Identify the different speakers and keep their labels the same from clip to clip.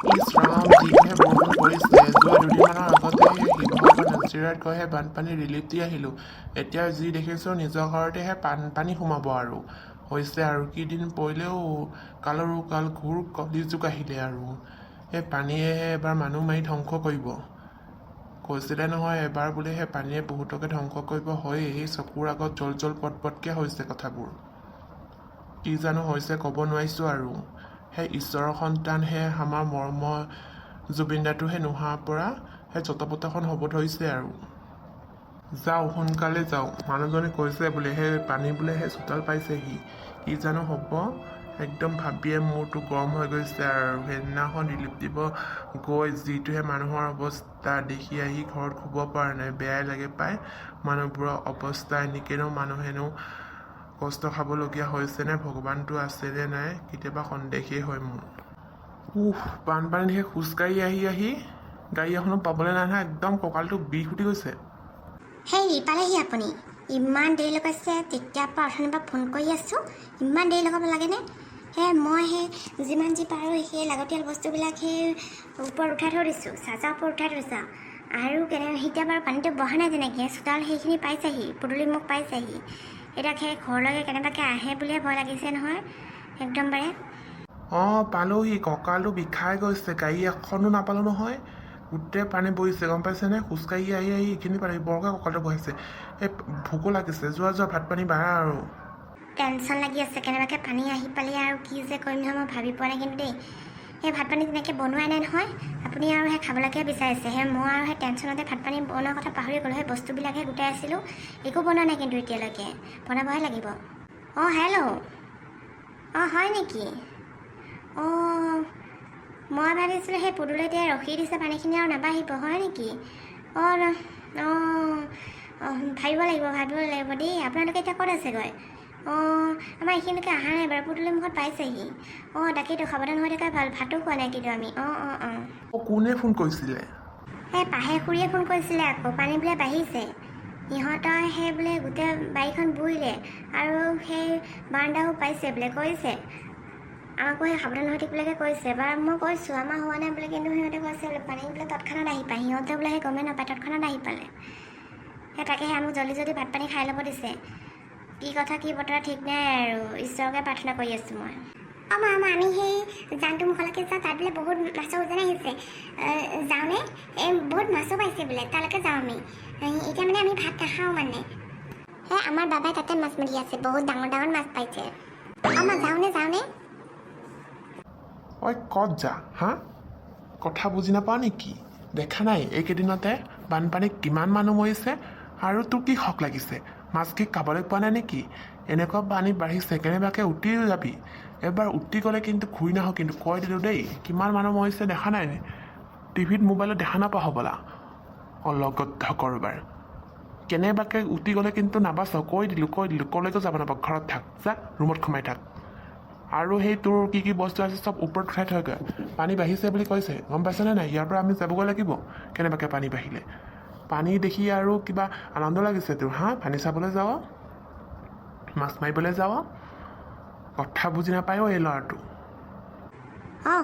Speaker 1: ইছ ৰাম, যিহে বৰষুণ পৰিছে। যোৱা দুদিনমানৰ আগতে সেই শিৱসাগৰ নাজিৰাত গৈহে বানপানী ৰিলিফ দি আহিলোঁ। এতিয়া যি দেখিছোঁ নিজৰ ঘৰতেহে বানপানী সোমাব আৰু হৈছে আৰু কেইদিন পৰিলেও কালৰো কাল ঘূৰ কলিযুগ আহিলে আৰু সেই পানীয়েহে এবাৰ মানুহ মাৰি ধ্বংস কৰিব। কৈছিলে নহয় এবাৰ বোলে সেই পানীয়ে বহুতকে ধ্বংস কৰিব হয়েই। সেই চকুৰ আগত জল জল পটপটকৈ হৈছে কথাবোৰ। কি জানো হৈছে ক'ব নোৱাৰিছোঁ আৰু সেই ঈশ্বৰৰ সন্তান হে আমাৰ মৰমৰ জুবিনদাটোহে নোহোৱাৰ পৰা সেই চটপটাখন হ'ব ধৰিছে আৰু যাওঁ সোনকালে যাওঁ। মানুহজনে কৈছে বোলে সেই পানী বোলে সেই চোতাল পাইছেহি। কি জানো হ'ব, একদম ভাবিয়ে মূৰটো গৰম হৈ গৈছে আৰু সেইদিনাখন ৰিলিফ দিব গৈ যিটোহে মানুহৰ অৱস্থা দেখি আহি ঘৰত শুব পৰা নাই। বেয়াই লাগে পায় মানুহবোৰৰ অৱস্থা। এনেকৈনো মানুহেনো কষ্ট খাবলগীয়া হৈছেনে? ভগৱানটো আছেনে নাই কেতিয়াবা সন্দেহেই হয় মোৰ। বানপানীত সেই খোজকাঢ়ি আহি গাড়ী এখনো পাবলৈ নাই নহয়, একদম কঁকালটো বিষ উঠি গৈছে।
Speaker 2: হেৰি পালেহি আপুনি? ইমান দেৰি লগাইছে, তেতিয়াৰ পৰা অথনিৰ পৰা ফোন কৰি আছোঁ। ইমান দেৰি লগাব লাগেনে? মই যিমান যি পাৰোঁ সেই লাগতিয়াল বস্তুবিলাক সেই ওপৰত উঠাই থৈ দিছোঁ, চাৰ্জাৰ ওপৰত উঠাই থৈছোঁ। আৰু এতিয়া বাৰু পানীটো বহা নাই তেনেকৈ, চোতাল সেইখিনি পাইছেহি, পদূলি মুখ পাইছেহি। এতিয়া সেই ঘৰলৈকে কেনেবাকৈ আহে বুলিয়ে ভয় লাগিছে নহয় একদম বাৰে।
Speaker 1: পালোহি, কঁকালটো বিষাই গৈছে। গাড়ী এখনো নাপালোঁ নহয়, গোটেই পানী বহিছে গম পাইছেনে? খোজকাঢ়ি আহি এইখিনি পানী বৰকৈ কঁকালটো বহিছে। এই ভোকো লাগিছে, যোৱা ভাত পানী বাঢ়া আৰু
Speaker 2: টেনশ্যন লাগি আছে কেনেবাকৈ পানী আহি পালে আৰু কি যে কৰিম নহয় মই ভাবি পোৱা নাই কিন্তু দেই। সেই ভাত পানী তেনেকৈ বনোৱাই নাই নহয়, আপুনি আৰু সেই খাবলৈকে বিচাৰিছে। মই আৰু সেই টেনশ্যনতে ভাত পানী বনোৱাৰ কথা পাহৰি গ'লোঁ। সেই বস্তুবিলাকহে গোটাই আছিলোঁ, একো বনোৱা নাই কিন্তু এতিয়ালৈকে, বনাবহে লাগিব। হেল্ল', হয় নেকি? মই ভাবিছিলোঁ সেই পদূলিতে ৰখি দিছে পানীখিনি আৰু নাবাঢ়িব, হয় নেকি? ভাবিব লাগিব দেই। আপোনালোকে এতিয়া ক'ত আছেগৈ? আমাৰ এইখিনিলৈকে অহা নাই বাৰু, পদূলি মুখত পাইছেহি। তাকেইতো সাৱধান হৈ থকাই ভাল। ভাতো খোৱা নাই কিন্তু আমি।
Speaker 1: কোনে ফোন কৰিছিলে?
Speaker 2: সেই পাহে খুৰীয়ে ফোন কৰিছিলে আকৌ, পানী বোলে বাঢ়িছে। সিহঁতৰ সেই বোলে গোটেই বাৰীখন বুৰিলে আৰু সেই বাৰান্দাও পাইছে বোলে, কৈছে আমাকো সেই সাৱধান হৈ থাকিবলৈকে কৈছে। এবাৰ মই কৈছোঁ আমাৰ হোৱা নাই বোলে, কিন্তু সিহঁতে কৈছে বোলে পানী বোলে তৎক্ষণাত আহি পায়। সিহঁতে বোলে সেই গমেই নাপায়, তৎক্ষণাত আহি পালে। তাকেহে আমাক জল্দি ভাত পানী খাই ল'ব দিছে। কি কথা কি বতৰা ঠিক নাই আৰু, ঈশ্বৰকে প্ৰাৰ্থনা কৰি আছোঁ মই। আমি সেই জানটো মুখলৈকে যাওঁ, তাত বোলে বহুত মাছৰ ওজন আহিছে। যাওঁনে? বহুত মাছো পাইছে বোলে, তালৈকে যাওঁ আমি। এতিয়া মানে আমি ভাত নাখাওঁ মানে। আমাৰ বাবাই তাতে মাছ মাৰি আছে, বহুত ডাঙৰ মাছ পাইছে। যাওঁনে?
Speaker 1: ক'ত যা কথা বুজি নাপাওঁ নেকি? দেখা নাই এইকেইদিনতে বানপানীত কিমান মানুহ মৰিছে? আৰু তোৰ কি শখ লাগিছে? মাছ কি খাবলৈ পোৱা নাই নেকি? এনেকুৱা পানী বাঢ়িছে, কেনেবাকৈ উটি যাবি। এবাৰ উটি গ'লে কিন্তু ঘূৰি নাহো কিন্তু, কৈ দিলোঁ দেই। কিমান মানুহ মৰিছে দেখা নাই? টিভিত মোবাইলত দেখা নাপাওঁ হ'বলা। অলগদ্ধ কৰবাৰ। কেনেবাকৈ উটি গ'লে কিন্তু নাবাচ, কৈ দিলোঁ। কলৈকো যাব নাপাওঁ, ঘৰত থাক, যা ৰুমত সোমাই থাক। আৰু সেই তোৰ কি বস্তু আছে চব ওপৰত উঠাই থয়গৈ। পানী বাঢ়িছে বুলি কৈছে, গম পাইছেনে নাই? ইয়াৰ পৰা আমি যাবগৈ লাগিব কেনেবাকৈ পানী বাঢ়িলে। পানী দেখি আৰু কিবা আনন্দ লাগিছে তোৰ? পানী চাবলৈ যাওঁ, মাছ মাৰিবলৈ যাওঁ, কথা বুজি নাপায়ো এই ল'ৰাটো।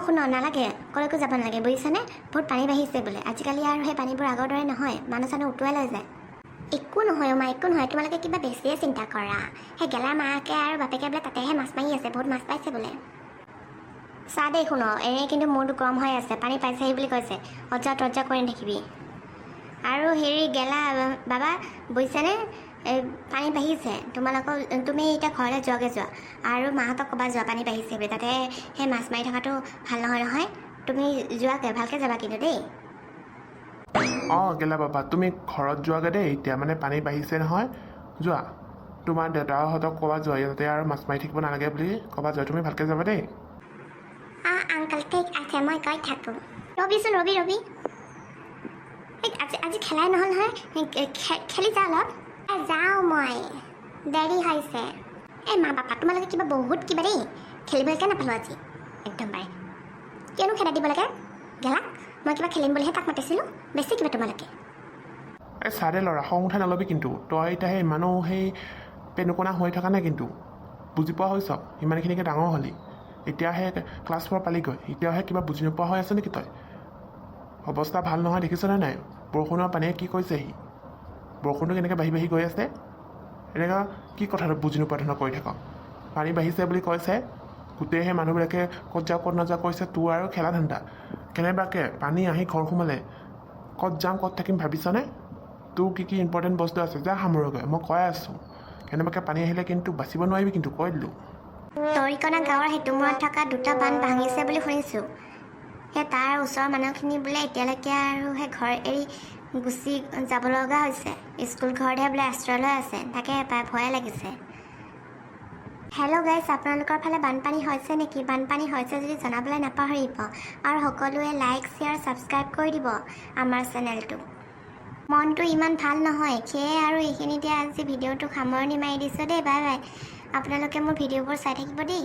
Speaker 2: শুন, নালাগে, কলৈকো যাব নালাগে বুজিছানে? বহুত পানী বাঢ়িছে বোলে। আজিকালি আৰু সেই পানীবোৰ আগৰ দৰে নহয়, মানুহ চানুহ উটুৱাই লৈ যায়। একো নহয় একো নহয়, তোমালোকে কিবা বেছিয়ে চিন্তা কৰা। সেই গেলাৰ মাকে আৰু বাপেকে বোলে তাতেহে মাছ মাৰি আছে, বহুত মাছ পাইছে বোলে। চাহ দেই শুন, এনেই কিন্তু মোৰতো গৰম হৈ আছে, পানী পাইছেহি বুলি কৈছে। অজ্জা কৰি নাথাকিবি। আৰু গেলা বাবা বুজিছানে? পানী বাঢ়িছে, তুমি এতিয়া ঘৰলৈ যোৱা আৰু মাহঁতক ক'বা যোৱা পানী বাঢ়িছে বুলি। তাতে সেই মাছ মাৰি থকাটো ভাল নহয়। তুমি যোৱাগৈ, ভালকৈ যাবা কিন্তু দেই।
Speaker 1: গেলা বাবা, তুমি ঘৰত যোৱাগৈ দেই। এতিয়া মানে পানী বাঢ়িছে নহয়, যোৱা। তোমাৰ দেউতাহঁতক ক'বা যোৱা, ইয়াতে আৰু মাছ মাৰি থাকিব নালাগে বুলি ক'বা যোৱা। তুমি ভালকৈ যাবা দেই।
Speaker 2: আংকল ঠিক আছে, মই গৈ থাকোঁ। ৰ'বিচোন ৰবি। আজি খেলাই নহ'ল নহয়, খেলি যা অলপ। যাওঁ মই, দেৰি হৈছে। মা পাপা তোমালোকে কিবা বহুত কিবা দেই, খেলিবলৈকে নাপালোঁ আজি একদম বাৰে। কিয়নো খেদাই দিব লাগে গেলাক? মই কিবা খেলিম বুলিহে তাক মাতিছিলোঁ, বেছি কিবা তোমালোকে।
Speaker 1: চাদে ল'ৰা, খং উঠাই নল'বি কিন্তু। তই এতিয়া সেই ইমানো সেই পেনুকনা হৈ থকা নাই কিন্তু, বুজি পোৱা হৈছ? ইমানখিনিকে ডাঙৰ হ'লি, এতিয়াহে ক্লাছ 4 পালিগৈ, এতিয়াহে কিবা বুজি নোপোৱা হৈ আছে নেকি তই? অৱস্থা ভাল নহয় দেখিছনে নাই? বৰষুণৰ পানীয়ে কি কৈছেহি? বৰষুণটো কেনেকৈ বাঢ়ি বাঢ়ি গৈ আছে। এনেকুৱা কি কথাটো বুজি নোপোৱা ধৰণৰ কৰি থাক? পানী বাঢ়িছে বুলি কৈছে, গোটেই সেই মানুহবিলাকে ক'ত যাওঁ ক'ত নাযাওঁ কৈছে, তোৰ আৰু খেলা ধান্দা। কেনেবাকৈ পানী আহি ঘৰ সোমালে ক'ত যাম ক'ত থাকিম ভাবিছনে? তোৰ কি কি ইম্পৰ্টেণ্ট বস্তু আছে যা সামৰগৈ, মই কৈ আছোঁ। কেনেবাকৈ পানী আহিলে কিন্তু বাচিব নোৱাৰিবি কিন্তু, কৈ দিলোঁ।
Speaker 2: তৰিকণা গাঁৱৰ সিটোমূৰত থকা 2টা বান্ধ ভাঙিছে বুলি শুনিছোঁ। সেই তাৰ ওচৰৰ মানুহখিনি বোলে এতিয়ালৈকে আৰু সেই ঘৰ এৰি গুচি যাব লগা হৈছে। স্কুল ঘৰতহে বোলে আশ্ৰয় লৈ আছে। তাকে ভয়ে লাগিছে। হেল্ল' গাইছ, আপোনালোকৰ ফালে বানপানী হৈছে নেকি? বানপানী হৈছে যদি জনাবলৈ নাপাহৰিব। আৰু সকলোৱে লাইক শ্বেয়াৰ ছাবস্ক্ৰাইব কৰি দিব আমাৰ চেনেলটো। মনটো ইমান ভাল নহয়, সেয়ে আৰু এইখিনিতে আজি ভিডিঅ'টো সামৰণি মাৰি দিছোঁ দেই। Bye bye. আপোনালোকে মোৰ ভিডিঅ'বোৰ চাই থাকিব দেই।